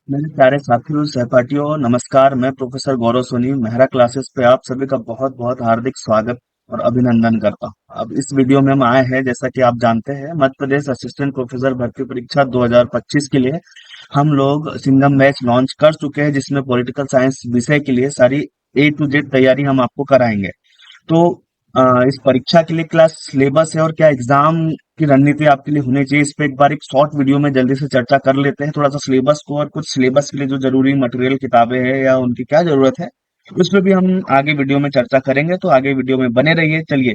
मेरे प्यारे साथियों सहपाठियों नमस्कार। मैं प्रोफेसर गौरव सोनी मेहरा क्लासेस पे आप सभी का बहुत बहुत हार्दिक स्वागत और अभिनंदन करता हूं। अब इस वीडियो में हम आए हैं, जैसा कि आप जानते हैं, मध्य प्रदेश असिस्टेंट प्रोफेसर भर्ती परीक्षा 2025 के लिए हम लोग सिंगम बैच लॉन्च कर चुके हैं, जिसमें पॉलिटिकल साइंस विषय के लिए सारी ए टू जेड तैयारी हम आपको कराएंगे। तो इस परीक्षा के लिए क्या सिलेबस है और क्या एग्जाम की रणनीति आपके लिए होनी चाहिए, इस पे एक बार एक शॉर्ट वीडियो में जल्दी से चर्चा कर लेते हैं। थोड़ा सा सिलेबस को और कुछ सिलेबस के लिए जो जरूरी मटेरियल किताबें हैं या उनकी क्या जरूरत है, उस पे भी हम आगे वीडियो में चर्चा करेंगे। तो आगे वीडियो में बने रहिए। चलिए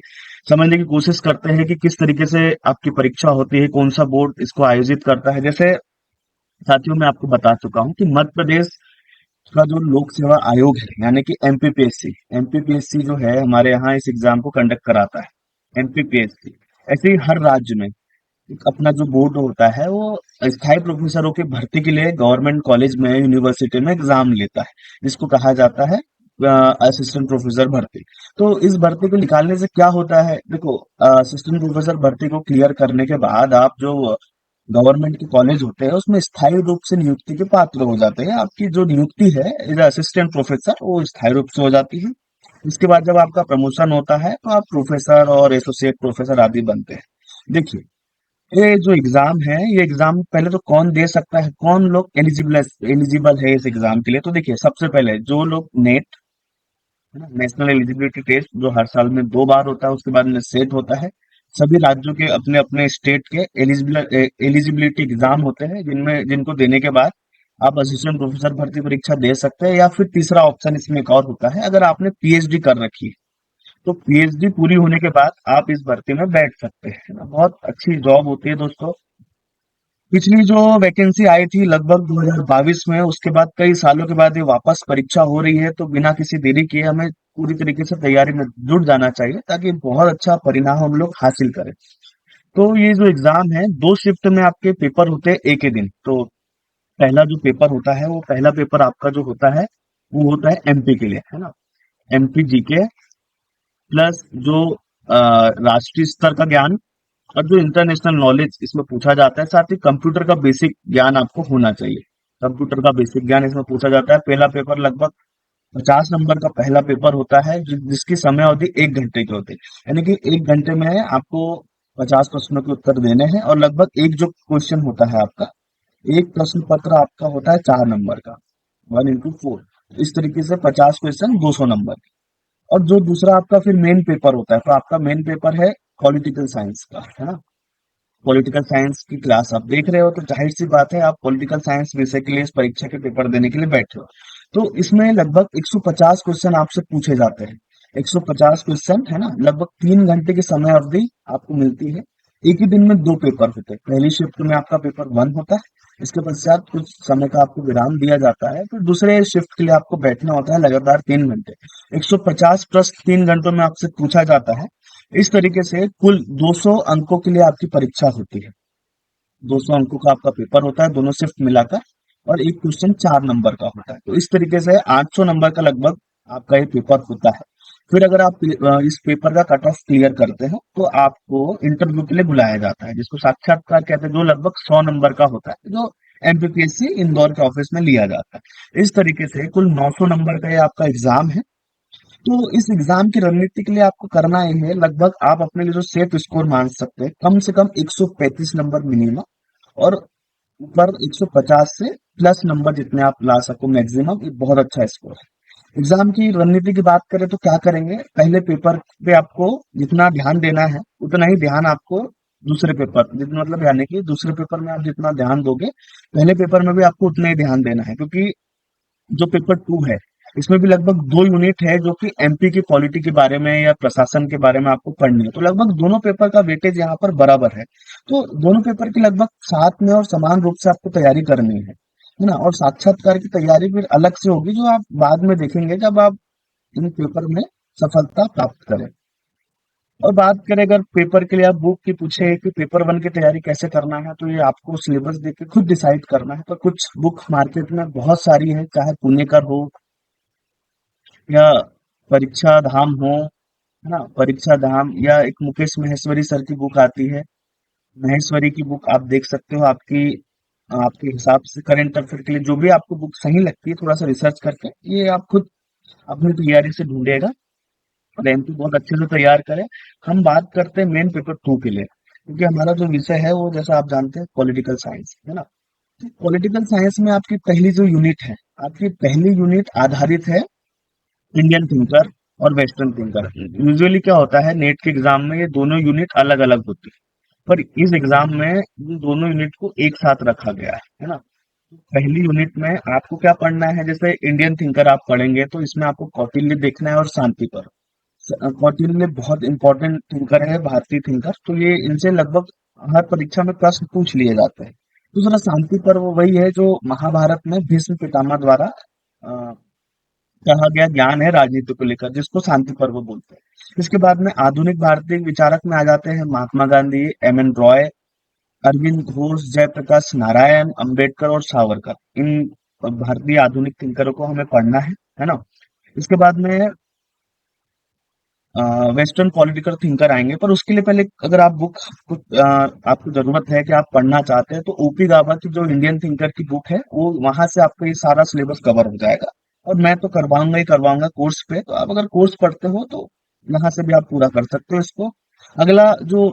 समझने की कोशिश करते हैं कि किस तरीके से आपकी परीक्षा होती है, कौन सा बोर्ड इसको आयोजित करता है। जैसे साथियों मैं आपको बता चुका हूँ कि मध्य प्रदेश का जो लोक सेवा आयोग है, यानी कि एमपीपीएससी, एमपीपीएससी जो है हमारे यहाँ इस एग्जाम को कंडक्ट कराता है, एमपीपीएससी। ऐसे ही हर राज्य में एक अपना जो बोर्ड होता है, वो स्थायी प्रोफेसरों की भर्ती के लिए गवर्नमेंट कॉलेज में, यूनिवर्सिटी में एग्जाम लेता है, जिसको कहा जाता है असिस्टेंट प्रोफेसर भर्ती। तो इस भर्ती को निकालने से क्या होता है, देखो, असिस्टेंट प्रोफेसर भर्ती को क्लियर करने के बाद आप जो गवर्नमेंट के कॉलेज होते हैं उसमें स्थायी रूप से नियुक्ति के पात्र हो जाते हैं। आपकी जो नियुक्ति है एज असिस्टेंट प्रोफेसर, वो स्थायी रूप से हो जाती है। इसके बाद जब आपका प्रमोशन होता है तो आप प्रोफेसर और एसोसिएट प्रोफेसर आदि बनते हैं। देखिए, ये जो एग्जाम है, ये एग्जाम पहले तो कौन दे सकता है, कौन लोग एलिजिबल एलिजिबल है इस एग्जाम के लिए। तो देखिए, सबसे पहले जो लोग नेट, है ना, नेशनल एलिजिबिलिटी टेस्ट, जो हर साल में 2 बार होता है, उसके बाद में सेट होता है। सभी राज्यों के अपने अपने स्टेट के एलिजिबिलिटी एग्जाम होते हैं, जिनमें जिनको देने के बाद आप असिस्टेंट प्रोफेसर भर्ती परीक्षा दे सकते हैं। या फिर तीसरा ऑप्शन इसमें एक और होता है, अगर आपने पीएचडी कर रखी है तो पीएचडी पूरी होने के बाद आप इस भर्ती में बैठ सकते हैं, है ना। बहुत अच्छी जॉब होती है दोस्तों। पिछली जो वैकेंसी आई थी लगभग 2022 में, उसके बाद कई सालों के बाद ये वापस परीक्षा हो रही है। तो बिना किसी देरी किए हमें पूरी तरीके से तैयारी में जुट जाना चाहिए, ताकि बहुत अच्छा परिणाम हम लोग हासिल करें। तो ये जो एग्जाम है, 2 शिफ्ट में आपके पेपर होते हैं एक ही दिन। तो पहला जो पेपर होता है, वो पहला पेपर आपका जो होता है वो होता है एमपी के लिए, है ना। एमपी जीके प्लस जो राष्ट्रीय स्तर का ज्ञान और जो इंटरनेशनल नॉलेज इसमें पूछा जाता है। साथ ही कंप्यूटर का बेसिक ज्ञान आपको होना चाहिए। कंप्यूटर का बेसिक ज्ञान इसमें पूछा जाता है। पहला पेपर लगभग 50 नंबर का पहला पेपर होता है, जिसकी समय अवधि 1 घंटे की होती है। यानी कि 1 घंटे में आपको 50 प्रश्नों के उत्तर देने हैं। और लगभग एक जो क्वेश्चन होता है आपका, एक प्रश्न पत्र आपका होता है 4 नंबर का, 1 into 4। इस तरीके से 50 क्वेश्चन 200 नंबर। और जो दूसरा आपका फिर मेन पेपर होता है, तो आपका मेन पेपर है पॉलिटिकल साइंस का, है ना। पॉलिटिकल साइंस की क्लास आप देख रहे हो, तो जाहिर सी बात है आप पॉलिटिकल साइंस विषय के लिए इस परीक्षा के पेपर देने के लिए बैठे हो। तो इसमें लगभग 150 क्वेश्चन आपसे पूछे जाते हैं। 150 क्वेश्चन, है ना। लगभग 3 घंटे की समय अवधि आपको मिलती है। एक ही दिन में 2 पेपर होते हैं। पहली शिफ्ट में आपका पेपर 1 होता है, इसके पश्चात कुछ समय का आपको विराम दिया जाता है, फिर दूसरे शिफ्ट के लिए आपको बैठना होता है लगातार 3 घंटे। 150 प्रश्न 3 घंटों में आपसे पूछा जाता है। इस तरीके से कुल 200 अंकों के लिए आपकी परीक्षा होती है। 200 अंकों का आपका पेपर होता है दोनों शिफ्ट मिलाकर। और एक क्वेश्चन 4 नंबर का होता है। तो इस तरीके से 800 नंबर का लगभग आपका ये पेपर होता है। फिर अगर आप इस पेपर का कट ऑफ क्लियर करते हैं तो आपको इंटरव्यू के लिए बुलाया जाता है, जिसको साक्षात्कार कहते हैं, जो लगभग 100 नंबर का होता है, जो एमपीपीएससी इंदौर के ऑफिस में लिया जाता है। इस तरीके से कुल 900 नंबर का ये आपका एग्जाम है। तो इस एग्जाम की रणनीति के लिए आपको करना ये है, लगभग आप अपने लिए जो सेफ स्कोर मान सकते हैं, कम से कम 135 नंबर मिनिमम, और ऊपर 150 से प्लस नंबर जितने आप ला सको मैक्सिमम, ये बहुत अच्छा स्कोर है। एग्जाम की रणनीति की बात करें तो क्या करेंगे, पहले पेपर पे आपको जितना ध्यान देना है उतना ही ध्यान आपको दूसरे पेपर, जितना मतलब यानी कि दूसरे पेपर में आप जितना ध्यान दोगे, पहले पेपर में भी आपको उतना ही ध्यान देना है। क्योंकि जो पेपर 2 है, इसमें भी लगभग 2 यूनिट है जो कि एमपी की पॉलिटी के बारे में या प्रशासन के बारे में आपको पढ़नी है। तो लगभग दोनों पेपर का वेटेज यहाँ पर बराबर है। तो दोनों पेपर की लगभग साथ में और समान रूप से आपको तैयारी करनी है ना। और साक्षात्कार की तैयारी फिर अलग से होगी, जो आप बाद में देखेंगे जब आप इन पेपर में सफलता प्राप्त करें। और बात करें अगर पेपर के लिए आप बुक की पूछे कि पेपर 1 की तैयारी कैसे करना है, तो ये आपको सिलेबस देख के खुद डिसाइड करना है। तो कुछ बुक मार्केट में बहुत सारी है, चाहे पुणेकर हो या परीक्षा धाम हो, है ना। परीक्षा धाम या एक मुकेश महेश्वरी सर की बुक आती है, महेश्वरी की बुक आप देख सकते हो। आपकी आपके हिसाब से करंट अफेयर के लिए जो भी आपको बुक सही लगती है थोड़ा सा रिसर्च करके ये आप खुद अपनी तैयारी से ढूंढेगा और एमपी बहुत अच्छे से तैयार करें। हम बात करते हैं मेन पेपर 2 के लिए, क्योंकि हमारा जो विषय है वो जैसा आप जानते हैं पॉलिटिकल साइंस है ना। पॉलिटिकल साइंस में आपकी पहली जो यूनिट है, आपकी पहली यूनिट आधारित है इंडियन थिंकर और वेस्टर्न थिंकर। यूजुअली क्या होता है नेट के एग्जाम में ये दोनों यूनिट अलग अलग होती है, पर इस एग्जाम में इन दोनों यूनिट को एक साथ रखा गया है ना। पहली यूनिट में आपको क्या पढ़ना है, जैसे इंडियन थिंकर आप पढ़ेंगे तो इसमें आपको कौटिल्य देखना है और शांति पर। कौटिल्य बहुत इंपॉर्टेंट थिंकर है, भारतीय थिंकर, तो ये इनसे लगभग हर परीक्षा में प्रश्न पूछ लिए जाते हैं। दूसरा शांति पर्व वही है जो महाभारत में भीष्म पितामह द्वारा कहा गया ज्ञान है राजनीति को लेकर, जिसको शांति पर्व बोलते हैं। इसके बाद में आधुनिक भारतीय विचारक में आ जाते हैं महात्मा गांधी, एम एन रॉय, अरविंद घोष, जयप्रकाश नारायण, अंबेडकर और सावरकर। इन भारतीय आधुनिक थिंकरों को हमें पढ़ना है ना। इसके बाद में वेस्टर्न पॉलिटिकल थिंकर आएंगे, पर उसके लिए पहले अगर आप बुक आपको जरूरत है कि आप पढ़ना चाहते हैं तो ओपी गाबा की जो इंडियन थिंकर की बुक है वो वहां से आपको ये सारा सिलेबस कवर हो जाएगा। और मैं तो करवाऊंगा ही करवाऊंगा कोर्स पे, तो आप अगर कोर्स पढ़ते हो तो यहाँ से भी आप पूरा कर सकते हो इसको। अगला जो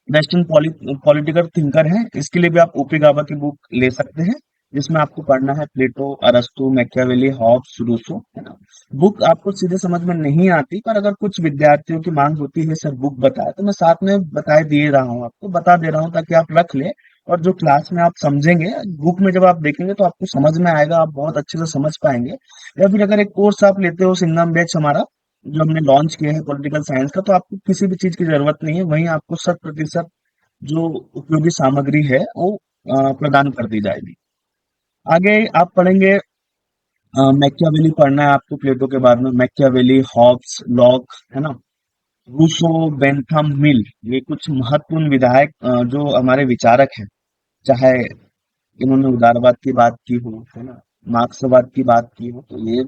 वेस्टर्न पॉलिटिकल थिंकर है इसके लिए भी आप ओपी गाबा की बुक ले सकते हैं, जिसमें आपको पढ़ना है प्लेटो, अरस्तु, मैकियावेली, हॉब्स, रूसो है ना। बुक आपको सीधे समझ में नहीं आती, पर अगर कुछ विद्यार्थियों की मांग होती है सर बुक बताए, तो मैं साथ में बताए दे रहा हूँ, आपको बता दे रहा हूँ ताकि आप रख ले। और जो क्लास में आप समझेंगे बुक में जब आप देखेंगे तो आपको समझ में आएगा, आप बहुत अच्छे से समझ पाएंगे। या फिर अगर एक कोर्स आप लेते हो सिंगम बैच हमारा जो हमने लॉन्च किया है पॉलिटिकल साइंस का, तो आपको किसी भी चीज की जरूरत नहीं है, वहीं आपको 100% जो उपयोगी सामग्री है वो प्रदान कर दी जाएगी। आगे आप पढ़ेंगे मैकियावेली पढ़ना है आपको प्लेटो के बाद में, मैकियावेली, हॉब्स, लॉक है ना, रूसो, बेंथम, मिल। ये कुछ महत्वपूर्ण विधायक जो हमारे विचारक हैं, चाहे इन्होंने उदारवाद की बात की हो है ना, मार्क्सवाद की बात की हो, तो ये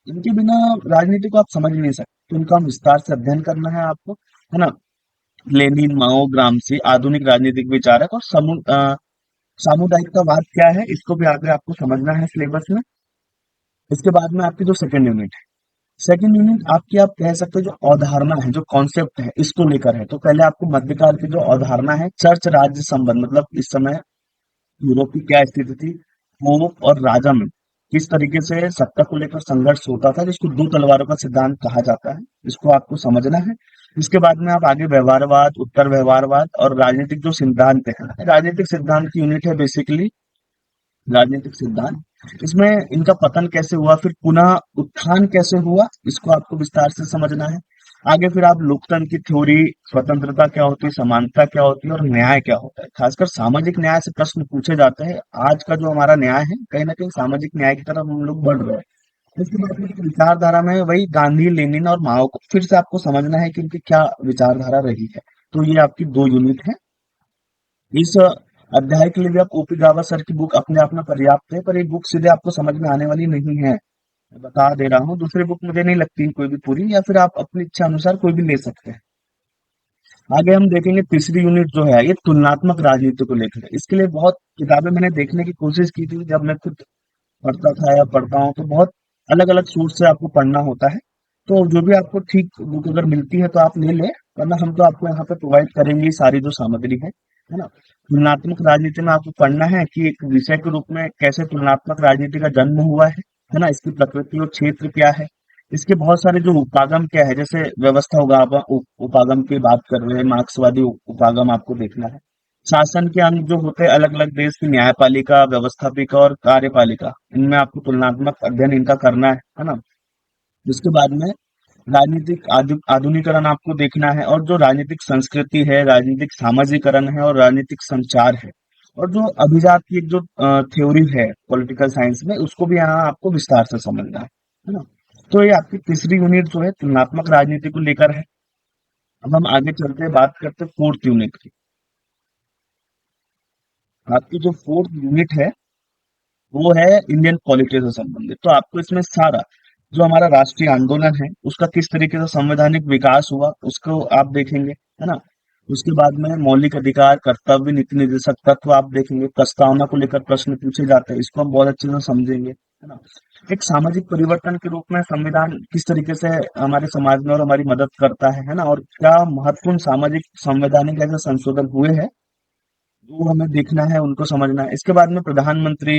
इनके बिना राजनीति को आप समझ नहीं सकते, तो इनका हम विस्तार से अध्ययन करना है आपको है ना। लेनिन, माओ, ग्रामसी, आधुनिक राजनीतिक विचारक और सामुदायिकतावाद क्या है, इसको भी आगे आपको समझना है सिलेबस में। इसके बाद में आपकी जो सेकंड यूनिट है, सेकंड यूनिट आपकी आप कह सकते हो जो अवधारणा है, जो कॉन्सेप्ट है, इसको लेकर है। तो पहले आपको मध्यकाल की जो अवधारणा है, चर्च राज्य संबंध, मतलब इस समय यूरोप की क्या स्थिति थी, पोप और राजा में किस तरीके से सत्ता को लेकर संघर्ष होता था, जिसको दो तलवारों का सिद्धांत कहा जाता है, इसको आपको समझना है। इसके बाद में आप आगे व्यवहारवाद, उत्तर व्यवहारवाद और राजनीतिक जो सिद्धांत है, राजनीतिक सिद्धांत की यूनिट है बेसिकली राजनीतिक सिद्धांत। इसमें इनका पतन कैसे हुआ, फिर पुनः उत्थान कैसे हुआ, इसको आपको विस्तार से समझना है। आगे फिर आप लोकतंत्र की थ्योरी, स्वतंत्रता क्या होती है, समानता क्या होती है और न्याय क्या होता है। खासकर सामाजिक न्याय से प्रश्न पूछे जाते हैं। आज का जो हमारा न्याय है कहीं ना कहीं सामाजिक न्याय की तरफ हम लोग बढ़ रहे हैं। इसके बाद फिर विचारधारा में वही गांधी, लेनिन और माओ को फिर से आपको समझना है कि इनकी क्या विचारधारा रही है। तो ये आपकी दो यूनिट है। इस अध्याय के लिए भी आप ओपी गावा सर की बुक अपने आप में पर्याप्त है, पर ये बुक सीधे आपको समझ में आने वाली नहीं है, मैं बता दे रहा हूँ। दूसरी बुक मुझे नहीं लगती कोई भी पूरी, या फिर आप अपनी इच्छा अनुसार कोई भी ले सकते हैं। आगे हम देखेंगे तीसरी यूनिट जो है ये तुलनात्मक राजनीति को लेकर है। इसके लिए बहुत किताबें मैंने देखने की कोशिश की थी, जब मैं खुद पढ़ता था या पढ़ता हूँ तो बहुत अलग अलग सोर्स से आपको पढ़ना होता है। तो जो भी आपको ठीक बुक अगर मिलती है तो आप ले लें, वरना हम तो आपको यहाँ पे प्रोवाइड करेंगे ये सारी जो सामग्री है ना। तुलनात्मक राजनीति में आपको पढ़ना है कि एक विषय के रूप में कैसे तुलनात्मक राजनीति का जन्म हुआ है ना, इसकी प्रकृति और क्षेत्र क्या है, इसके बहुत सारे जो उपागम क्या है, जैसे व्यवस्था उपागम की बात कर रहे हैं, मार्क्सवादी उपागम आपको देखना है। शासन के अंग जो होते हैं अलग अलग देश की, न्यायपालिका, व्यवस्थापिका और कार्यपालिका, इनमें आपको तुलनात्मक अध्ययन इनका करना है ना। उसके बाद में राजनीतिक आधुनिकरण आपको देखना है, और जो राजनीतिक संस्कृति है, राजनीतिक सामाजिकरण है और राजनीतिक संचार है, और जो अभिजात की एक जो थ्योरी है पॉलिटिकल साइंस में, उसको भी यहाँ आपको विस्तार से समझना है ना। तो ये आपकी तीसरी यूनिट जो है तुलनात्मक राजनीति को लेकर है। अब हम आगे चलते हैं, बात करते हैं फोर्थ यूनिट की। आपकी जो फोर्थ यूनिट है वो है इंडियन पॉलिटिक्स से संबंधित। तो आपको इसमें सारा जो हमारा राष्ट्रीय आंदोलन है उसका किस तरीके से संवैधानिक विकास हुआ उसको आप देखेंगे है ना। उसके बाद में मौलिक अधिकार, कर्तव्य, नीति निर्देशक तत्व आप देखेंगे, प्रस्तावना को लेकर प्रश्न पूछे जाते हैं, इसको हम बहुत अच्छे से समझेंगे, है ना। एक सामाजिक परिवर्तन के रूप में संविधान किस तरीके से हमारे समाज में और हमारी मदद करता है ना, और क्या महत्वपूर्ण सामाजिक संवैधानिक ऐसे संशोधन हुए हैं, वो हमें देखना है, उनको समझना है। इसके बाद में प्रधानमंत्री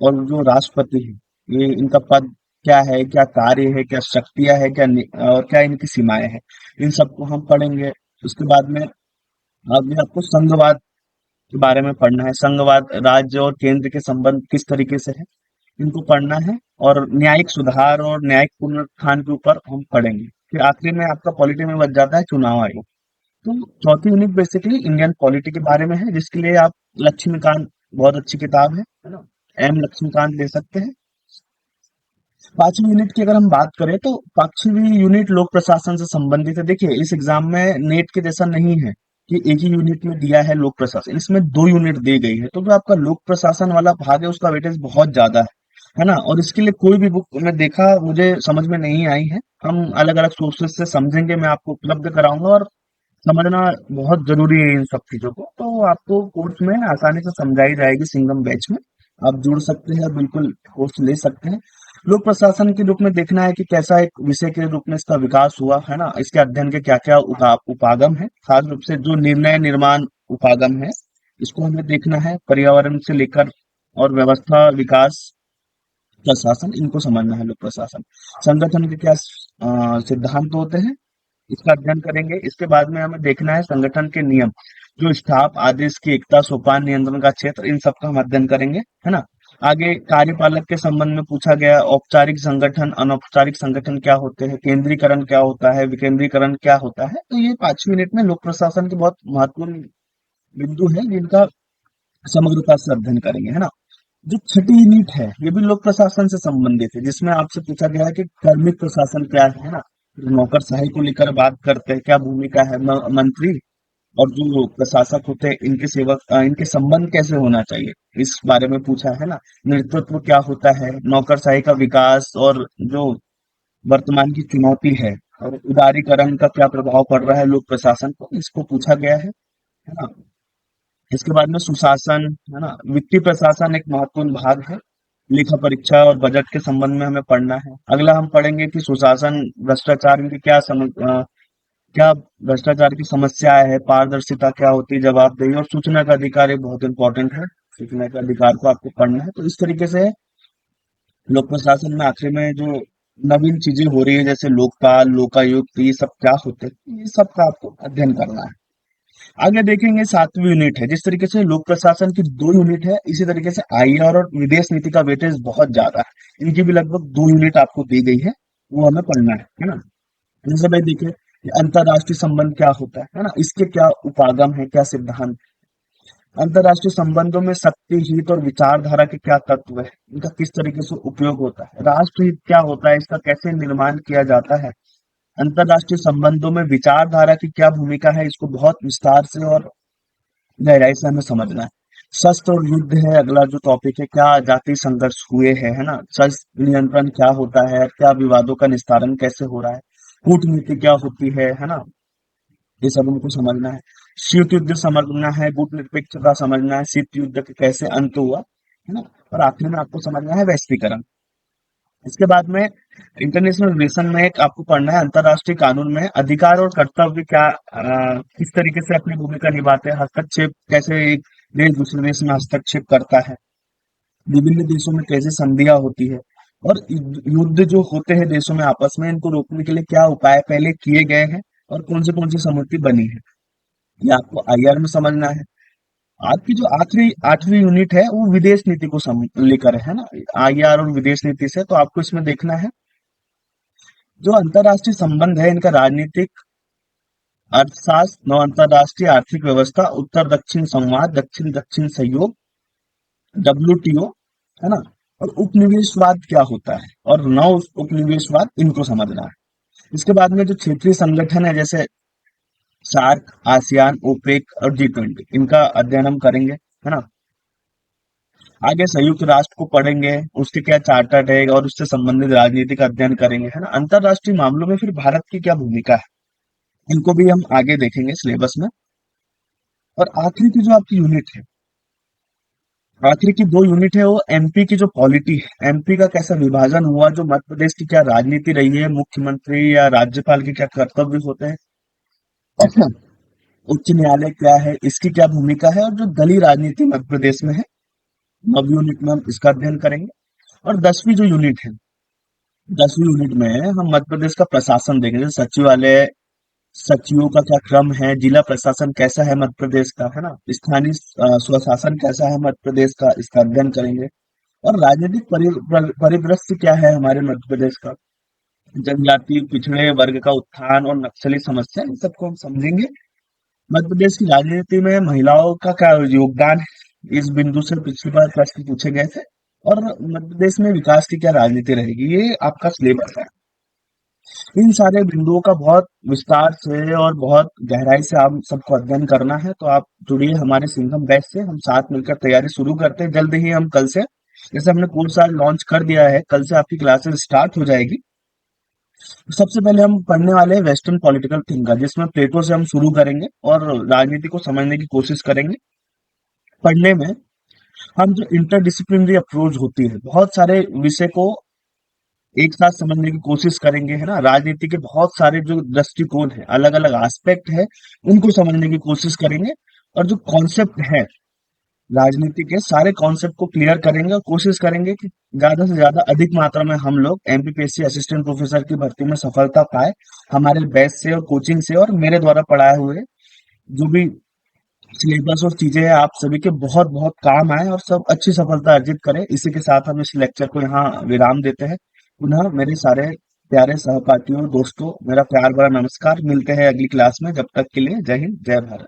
और जो राष्ट्रपति है, ये इनका पद क्या है, क्या कार्य है, क्या शक्तियां है, और क्या इनकी सीमाएं हैं, इन सबको हम पढ़ेंगे। उसके बाद में अभी आपको संघवाद के बारे में पढ़ना है। संघवाद राज्य और केंद्र के संबंध किस तरीके से है, इनको पढ़ना है। और न्यायिक सुधार और न्यायिक पुनरुत्थान के ऊपर हम पढ़ेंगे। फिर आखिरी में आपका पॉलिटी में बच जाता है चुनाव आयोग। तो चौथी यूनिट बेसिकली इंडियन पॉलिटी के बारे में है, जिसके लिए आप लक्ष्मीकांत, बहुत अच्छी किताब है ना, एम लक्ष्मीकांत ले सकते हैं। पांचवी यूनिट की अगर हम बात करें तो पांचवी यूनिट लोक प्रशासन से संबंधित है। देखिए इस एग्जाम में नेट के जैसा नहीं है कि एक ही यूनिट में दिया है लोक प्रशासन, इसमें दो यूनिट दी गई है, तो जो आपका लोक प्रशासन वाला भाग है उसका वेटेज बहुत ज्यादा है ना। और इसके लिए कोई भी बुक मैं देखा मुझे समझ में नहीं आई है, हम अलग अलग सोर्सेस से समझेंगे, मैं आपको उपलब्ध कराऊंगा। और समझना बहुत जरूरी है इन सब चीजों को, तो आपको कोर्स में आसानी से समझाई जाएगी सिंगम बैच में। आप जुड़ सकते हैं, बिल्कुल कोर्स ले सकते हैं। लोक प्रशासन के रूप में देखना है कि कैसा एक विषय के रूप में इसका विकास हुआ है ना, इसके अध्ययन के क्या क्या उपागम है, खास रूप से जो निर्णय निर्माण उपागम है, इसको हमें देखना है। पर्यावरण से लेकर और व्यवस्था विकास प्रशासन, इनको समझना है लोक प्रशासन। संगठन के क्या सिद्धांत होते हैं, इसका अध्ययन करेंगे। इसके बाद में हमें देखना है संगठन के नियम, जो स्टाफ आदेश की एकता, सोपान, नियंत्रण का क्षेत्र, इन सब का हम अध्ययन करेंगे, है ना। आगे कार्यपालक के संबंध में पूछा गया, औपचारिक संगठन, अनौपचारिक संगठन क्या होते हैं, केंद्रीकरण क्या होता है, विकेंद्रीकरण क्या होता है। तो ये 5 मिनट में लोक प्रशासन के बहुत महत्वपूर्ण बिंदु है, जिनका समग्रता से अध्ययन करेंगे, है ना। जो छठी यूनिट है ये भी लोक प्रशासन से संबंधित है, जिसमें आपसे पूछा गया है कि कार्मिक प्रशासन क्या है ना। नौकरशाही को लेकर बात करते हैं, क्या भूमिका है मंत्री और जो प्रशासक होते हैं, इनके सेवक, इनके संबंध कैसे होना चाहिए, इस बारे में पूछा है ना। नेतृत्व क्या होता है, नौकरशाही का विकास और जो वर्तमान की चुनौती है, और उदारीकरण का क्या प्रभाव पड़ रहा है लोक प्रशासन को, इसको पूछा गया है ना। इसके बाद में सुशासन, है ना, वित्तीय प्रशासन एक महत्वपूर्ण भाग है। लेखा परीक्षा और बजट के संबंध में हमें पढ़ना है। अगला हम पढ़ेंगे कि सुशासन, भ्रष्टाचार की क्या भ्रष्टाचार की समस्याएं है, पारदर्शिता क्या होती है, जवाबदेही और सूचना का अधिकार, ये बहुत इंपॉर्टेंट है। सूचना का अधिकार को आपको पढ़ना है। तो इस तरीके से लोक प्रशासन में आखिर में जो नवीन चीजें हो रही है, जैसे लोकपाल, लोकायुक्त, ये सब क्या होते हैं, ये सब का आपको अध्ययन करना है। आगे देखेंगे 7वीं यूनिट है। जिस तरीके से लोक प्रशासन की 2 यूनिट है, इसी तरीके से आईआर और विदेश नीति का वेटेज बहुत ज्यादा है, इनकी भी लगभग 2 यूनिट आपको दी गई है, वो हमें पढ़ना है ना। जैसे भाई देखिए कि अंतरराष्ट्रीय संबंध क्या होता है ना, इसके क्या उपागम है, क्या सिद्धांत। अंतरराष्ट्रीय संबंधों में शक्ति, हित और विचारधारा के क्या तत्व है, इनका किस तरीके से उपयोग होता है। राष्ट्रहित क्या होता है, इसका कैसे निर्माण किया जाता है। अंतरराष्ट्रीय संबंधों में विचारधारा की क्या भूमिका है, इसको बहुत विस्तार से और गहराई से हमें समझना है। शस्त्र और युद्ध है अगला जो टॉपिक है, क्या जातीय संघर्ष हुए हैं, है ना। शस्त्र नियंत्रण क्या होता है, क्या विवादों का निस्तारण कैसे हो रहा है, कूटनीति क्या होती है ना, ये सब हमको समझना है। शीत युद्ध समझना है, गुट निरपेक्षता समझना है, शीत युद्ध के कैसे अंत हुआ, है ना। और आखिर में आपको समझना है वैश्वीकरण। इसके बाद में इंटरनेशनल रिलेशन में एक आपको पढ़ना है, अंतरराष्ट्रीय कानून में अधिकार और कर्तव्य क्या, किस तरीके से अपनी भूमिका निभाते हैं, हस्तक्षेप कैसे एक देश दूसरे देश में हस्तक्षेप करता है, विभिन्न देशों में कैसे संधियां होती है, और युद्ध जो होते हैं देशों में आपस में, इनको रोकने के लिए क्या उपाय पहले किए गए हैं, और कौन सी सहमति बनी है, ये आपको आईआर में समझना है। आपकी जो आखिरी 8वीं यूनिट है वो विदेश नीति को लेकर है ना, आईआर और विदेश नीति से। तो आपको इसमें देखना है जो अंतरराष्ट्रीय संबंध है, इनका राजनीतिक, अर्थशास्त्र, नौ अंतरराष्ट्रीय आर्थिक व्यवस्था, उत्तर दक्षिण संवाद, दक्षिण दक्षिण सहयोग, डब्ल्यूटीओ, है ना। और उपनिवेशवाद क्या होता है, और नौ उपनिवेशवाद, इनको समझना है। इसके बाद में जो क्षेत्रीय संगठन है, जैसे सार्क, आसियान, ओपेक और G20, इनका अध्ययन हम करेंगे, है ना। आगे संयुक्त राष्ट्र को पढ़ेंगे, उसके क्या चार्टर्ड है और उससे संबंधित राजनीति का अध्ययन करेंगे, है ना। अंतरराष्ट्रीय मामलों में फिर भारत की क्या भूमिका है, इनको भी हम आगे देखेंगे सिलेबस में। और आखिरी की जो आपकी यूनिट है, आखिरी की दो यूनिट है, वो एमपी की जो पॉलिटी है, एमपी का कैसा विभाजन हुआ, जो मध्य प्रदेश की क्या राजनीति रही है, मुख्यमंत्री या राज्यपाल के क्या कर्तव्य होते हैं, उच्च न्यायालय क्या है, इसकी क्या भूमिका है, और जो दलीय राजनीति मध्य प्रदेश में है, नव यूनिट में हम इसका अध्ययन करेंगे। और 10वीं जो यूनिट है, 10वीं यूनिट में हम मध्य प्रदेश का प्रशासन देखेंगे, जैसे सचिवालय, सचिवों का क्या क्रम है, जिला प्रशासन कैसा है मध्य प्रदेश का, है ना, स्थानीय स्वशासन कैसा है मध्य प्रदेश का, इसका अध्ययन करेंगे। और राजनीतिक परिदृश्य क्या है हमारे मध्य प्रदेश का, जनजाति पिछड़े वर्ग का उत्थान और नक्सली समस्या, इन सबको हम समझेंगे। मध्य प्रदेश की राजनीति में महिलाओं का क्या योगदान है, इस बिंदु से पिछली बार प्रश्न पूछे गए थे। और मध्य प्रदेश में विकास की क्या राजनीति रहेगी, ये आपका सिलेबस है। इन सारे बिंदुओं का बहुत विस्तार से और बहुत गहराई से आप सबको अध्ययन करना है, तो आप जुड़िए हमारे सिंघम बैच से। हम साथ मिलकर तैयारी शुरू करते हैं जल्द ही। हम कल से, जैसे हमने कोर्स आज लॉन्च कर दिया है, कल से आपकी क्लासेस स्टार्ट हो जाएगी। सबसे पहले हम पढ़ने वाले हैं वेस्टर्न पॉलिटिकल थिंकर, जिसमें प्लेटो से हम शुरू करेंगे और राजनीति को समझने की कोशिश करेंगे। पढ़ने में हम जो इंटरडिसिप्लिनरी अप्रोच होती है, बहुत सारे विषय को एक साथ समझने की कोशिश करेंगे, है ना, राजनीति के बहुत सारे जो दृष्टिकोण है, अलग अलग एस्पेक्ट है, उनको समझने की कोशिश करेंगे। और जो कॉन्सेप्ट है राजनीति के, सारे कॉन्सेप्ट को क्लियर करेंगे और कोशिश करेंगे कि ज्यादा से ज्यादा अधिक मात्रा में हम लोग एमपीपीएससी असिस्टेंट प्रोफेसर की भर्ती में सफलता पाए, हमारे बैच से और कोचिंग से और मेरे द्वारा पढ़ाए हुए जो भी सिलेबस और चीजें हैं, आप सभी के बहुत बहुत काम आए और सब अच्छी सफलता अर्जित करें। इसी के साथ हम इस लेक्चर को यहाँ विराम देते हैं। पुनः मेरे सारे प्यारे सहपाठियों, दोस्तों, मेरा प्यार भरा नमस्कार। मिलते हैं अगली क्लास में। जब तक के लिए जय हिंद, जय भारत।